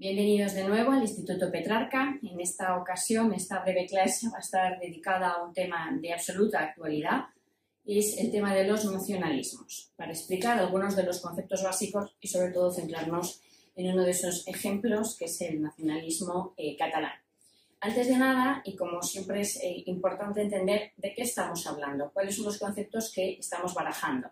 Bienvenidos de nuevo al Instituto Petrarca. En esta ocasión, esta breve clase va a estar dedicada a un tema de absoluta actualidad, y es el tema de los nacionalismos, para explicar algunos de los conceptos básicos y sobre todo centrarnos en uno de esos ejemplos, que es el nacionalismo catalán. Antes de nada, y como siempre es importante entender de qué estamos hablando, cuáles son los conceptos que estamos barajando.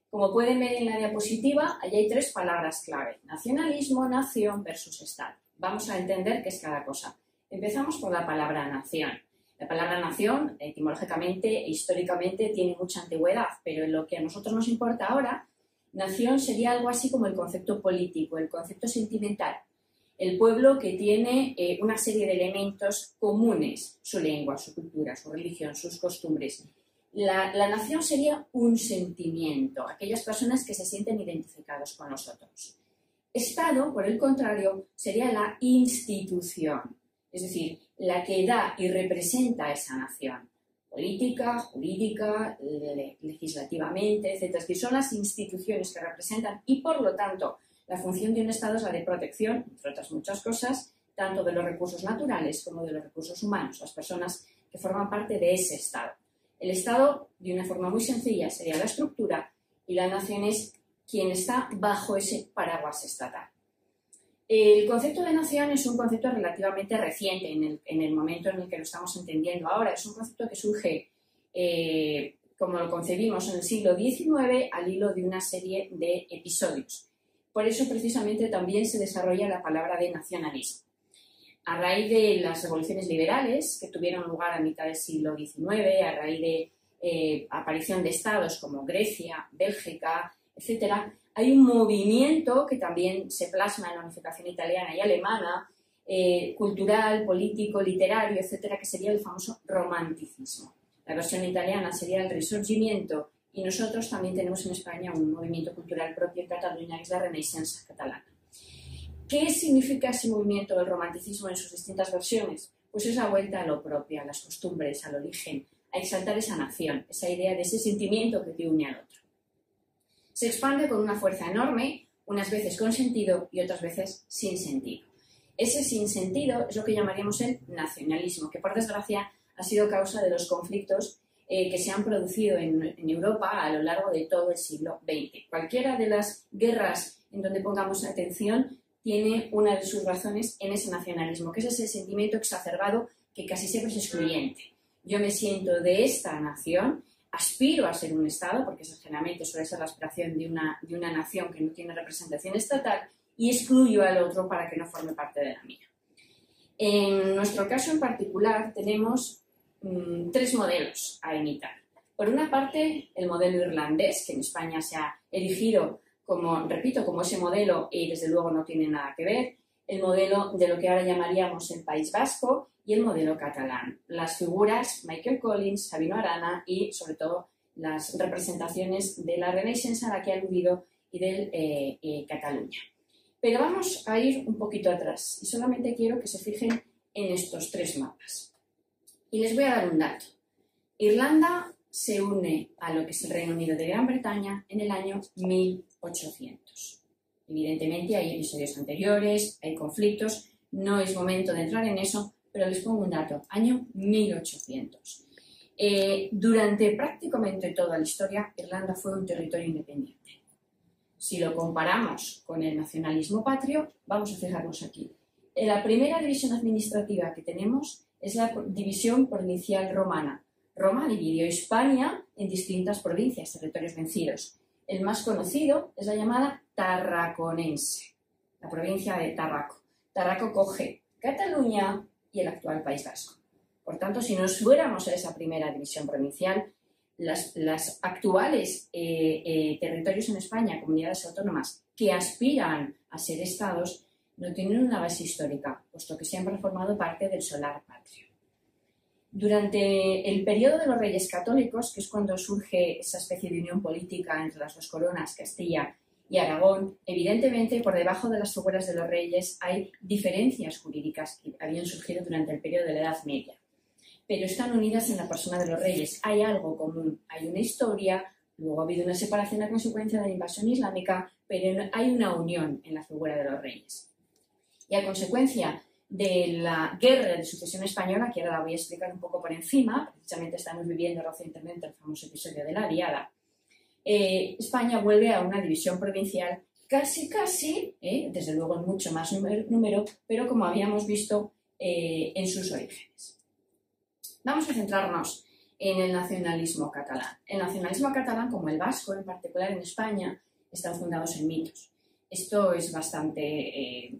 Como pueden ver en la diapositiva, allí hay tres palabras clave: nacionalismo, nación versus Estado. Vamos a entender qué es cada cosa. Empezamos por la palabra nación. La palabra nación, etimológicamente e históricamente, tiene mucha antigüedad, pero en lo que a nosotros nos importa ahora, nación sería algo así como el concepto político, el concepto sentimental. El pueblo que tiene una serie de elementos comunes: su lengua, su cultura, su religión, sus costumbres. La nación sería un sentimiento, aquellas personas que se sienten identificados con los otros. Estado, por el contrario, sería la institución, es decir, la que da y representa a esa nación, política, jurídica, legislativamente, etc. Es decir, son las instituciones que representan y, por lo tanto, la función de un Estado es la de protección, entre otras muchas cosas, tanto de los recursos naturales como de los recursos humanos, las personas que forman parte de ese Estado. El Estado, de una forma muy sencilla, sería la estructura, y la nación es quien está bajo ese paraguas estatal. El concepto de nación es un concepto relativamente reciente en el momento en el que lo estamos entendiendo ahora. Es un concepto que surge, como lo concebimos, en el siglo XIX al hilo de una serie de episodios. Por eso, precisamente, también se desarrolla la palabra de nacionalismo. A raíz de las revoluciones liberales que tuvieron lugar a mitad del siglo XIX, a raíz de aparición de estados como Grecia, Bélgica, etc., hay un movimiento que también se plasma en la unificación italiana y alemana, cultural, político, literario, etc., que sería el famoso romanticismo. La versión italiana sería el Risorgimento, y nosotros también tenemos en España un movimiento cultural propio en Cataluña, que es la Renaissance catalana. ¿Qué significa ese movimiento del romanticismo en sus distintas versiones? Pues es la vuelta a lo propio, a las costumbres, al origen, a exaltar esa nación, esa idea de ese sentimiento que te une al otro. Se expande con una fuerza enorme, unas veces con sentido y otras veces sin sentido. Ese sinsentido es lo que llamaríamos el nacionalismo, que por desgracia ha sido causa de los conflictos que se han producido en Europa a lo largo de todo el siglo XX. Cualquiera de las guerras en donde pongamos atención tiene una de sus razones en ese nacionalismo, que es ese sentimiento exacerbado que casi siempre es excluyente. Yo me siento de esta nación, aspiro a ser un Estado, porque eso generalmente suele ser la aspiración de una nación que no tiene representación estatal, y excluyo al otro para que no forme parte de la mía. En nuestro caso en particular tenemos tres modelos a imitar. Por una parte, el modelo irlandés, que en España se ha erigido como ese modelo, y desde luego no tiene nada que ver, el modelo de lo que ahora llamaríamos el País Vasco y el modelo catalán. Las figuras Michael Collins, Sabino Arana y, sobre todo, las representaciones de la Renaissance a la que he aludido y del Cataluña. Pero vamos a ir un poquito atrás y solamente quiero que se fijen en estos tres mapas. Y les voy a dar un dato. Irlanda se une a lo que es el Reino Unido de Gran Bretaña en el año 1800. Evidentemente hay episodios anteriores, hay conflictos, no es momento de entrar en eso, pero les pongo un dato: año 1800. Durante prácticamente toda la historia, Irlanda fue un territorio independiente. Si lo comparamos con el nacionalismo patrio, vamos a fijarnos aquí. La primera división administrativa que tenemos es la división provincial romana. Roma dividió Hispania en distintas provincias, territorios vencidos. El más conocido es la llamada Tarraconense, la provincia de Tarraco. Tarraco coge Cataluña y el actual País Vasco. Por tanto, si nos fuéramos a esa primera división provincial, las actuales territorios en España, comunidades autónomas que aspiran a ser estados, no tienen una base histórica, puesto que siempre han formado parte del solar patrio. Durante el periodo de los Reyes Católicos, que es cuando surge esa especie de unión política entre las dos coronas, Castilla y Aragón, evidentemente por debajo de las figuras de los reyes hay diferencias jurídicas que habían surgido durante el periodo de la Edad Media, pero están unidas en la persona de los reyes. Hay algo común, hay una historia, luego ha habido una separación a consecuencia de la invasión islámica, pero hay una unión en la figura de los reyes. Y a consecuencia de la guerra de sucesión española, que ahora la voy a explicar un poco por encima, precisamente estamos viviendo recientemente el famoso episodio de la Diada, España vuelve a una división provincial casi, desde luego en mucho más número, pero como habíamos visto en sus orígenes. Vamos a centrarnos en el nacionalismo catalán. El nacionalismo catalán, como el vasco en particular en España, están fundados en mitos. Esto es bastante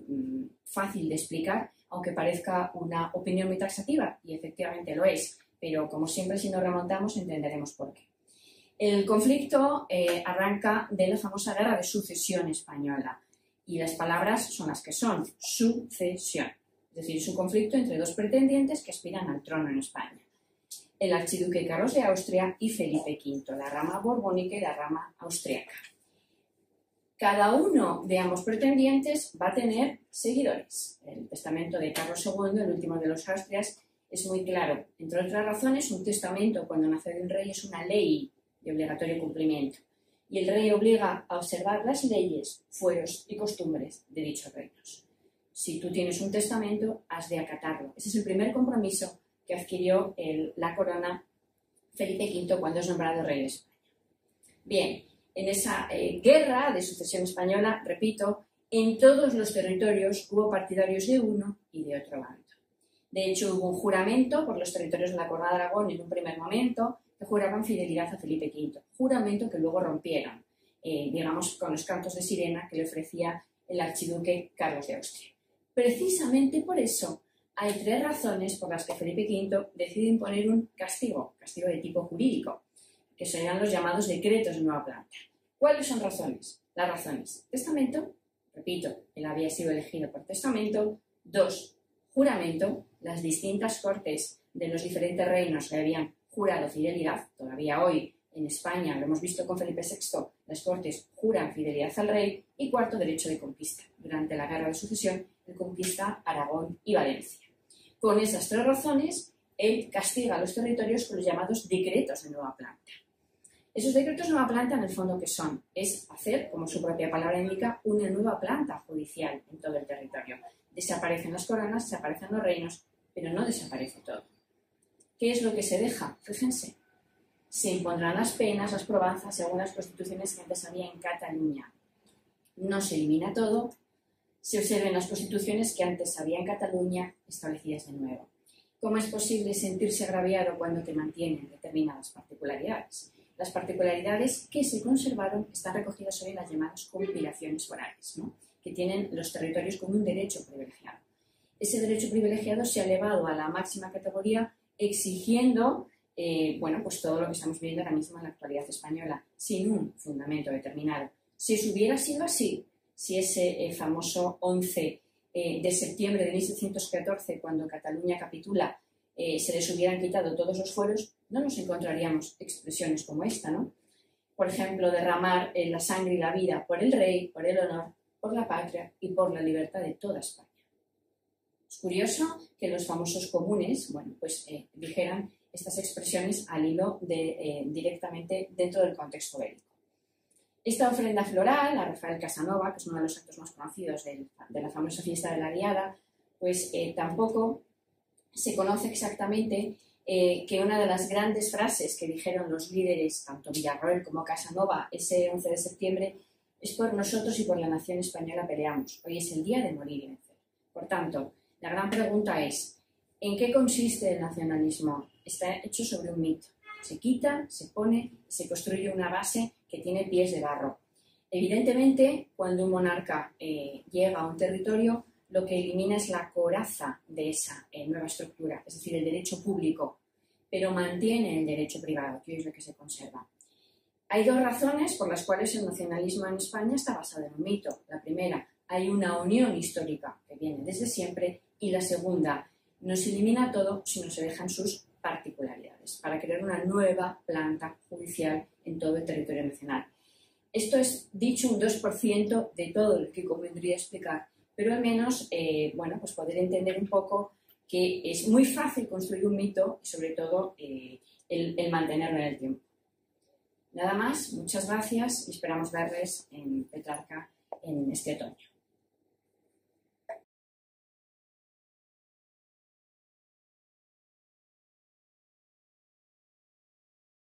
fácil de explicar, aunque parezca una opinión muy taxativa, y efectivamente lo es, pero como siempre si nos remontamos entenderemos por qué. El conflicto arranca de la famosa guerra de sucesión española, y las palabras son las que son, sucesión, es decir, es un conflicto entre dos pretendientes que aspiran al trono en España. El archiduque Carlos de Austria y Felipe V, la rama borbónica y la rama austriaca. Cada uno de ambos pretendientes va a tener seguidores. El testamento de Carlos II, el último de los Austrias, es muy claro. Entre otras razones, un testamento cuando nace de un rey es una ley de obligatorio cumplimiento. Y el rey obliga a observar las leyes, fueros y costumbres de dichos reinos. Si tú tienes un testamento, has de acatarlo. Ese es el primer compromiso que adquirió la corona Felipe V cuando es nombrado rey de España. Bien, en esa guerra de sucesión española, repito, en todos los territorios hubo partidarios de uno y de otro bando. De hecho, hubo un juramento por los territorios de la Corona de Aragón en un primer momento que juraban fidelidad a Felipe V. Juramento que luego rompieron, digamos, con los cantos de sirena que le ofrecía el archiduque Carlos de Austria. Precisamente por eso hay tres razones por las que Felipe V decide imponer un castigo de tipo jurídico, que serán los llamados decretos de nueva planta. ¿Cuáles son razones? Las razones: testamento, repito, él había sido elegido por testamento. 2, juramento, las distintas cortes de los diferentes reinos que habían jurado fidelidad. Todavía hoy en España, lo hemos visto con Felipe VI, las cortes juran fidelidad al rey. Y 4, derecho de conquista. Durante la guerra de sucesión, él conquista Aragón y Valencia. Con esas tres razones, él castiga a los territorios con los llamados decretos de nueva planta. Esos decretos de nueva planta, en el fondo, ¿qué son? Es hacer, como su propia palabra indica, una nueva planta judicial en todo el territorio. Desaparecen las coronas, desaparecen los reinos, pero no desaparece todo. ¿Qué es lo que se deja? Fíjense, se impondrán las penas, las probanzas, según las constituciones que antes había en Cataluña. No se elimina todo, se observen las constituciones que antes había en Cataluña establecidas de nuevo. ¿Cómo es posible sentirse agraviado cuando te mantienen determinadas particularidades? Las particularidades que se conservaron están recogidas hoy en las llamadas compilaciones forales, ¿no?, que tienen los territorios con un derecho privilegiado. Ese derecho privilegiado se ha elevado a la máxima categoría exigiendo pues todo lo que estamos viendo ahora mismo en la actualidad española, sin un fundamento determinado. Si eso hubiera sido así, si ese famoso 11 de septiembre de 1614, cuando Cataluña capitula, se les hubieran quitado todos los fueros, no nos encontraríamos expresiones como esta, ¿no? Por ejemplo, derramar la sangre y la vida por el rey, por el honor, por la patria y por la libertad de toda España. Es curioso que los famosos comunes, dijeran estas expresiones al hilo directamente dentro del contexto bélico. Esta ofrenda floral a Rafael Casanova, que es uno de los actos más conocidos de la famosa fiesta de la Diada, tampoco se conoce exactamente que una de las grandes frases que dijeron los líderes, tanto Villarroel como Casanova, ese 11 de septiembre, es: por nosotros y por la nación española peleamos. Hoy es el día de morir y vencer. Por tanto, la gran pregunta es: ¿en qué consiste el nacionalismo? Está hecho sobre un mito. Se quita, se pone, se construye una base que tiene pies de barro. Evidentemente, cuando un monarca llega a un territorio, lo que elimina es la coraza de esa nueva estructura, es decir, el derecho público, pero mantiene el derecho privado, que es lo que se conserva. Hay dos razones por las cuales el nacionalismo en España está basado en un mito. La primera, hay una unión histórica que viene desde siempre, y la segunda, no se elimina todo, sino se dejan sus particularidades para crear una nueva planta judicial en todo el territorio nacional. Esto es dicho un 2% de todo lo que convendría explicar, pero al menos poder entender un poco que es muy fácil construir un mito y sobre todo el mantenerlo en el tiempo. Nada más, muchas gracias y esperamos verles en Petrarca en este otoño.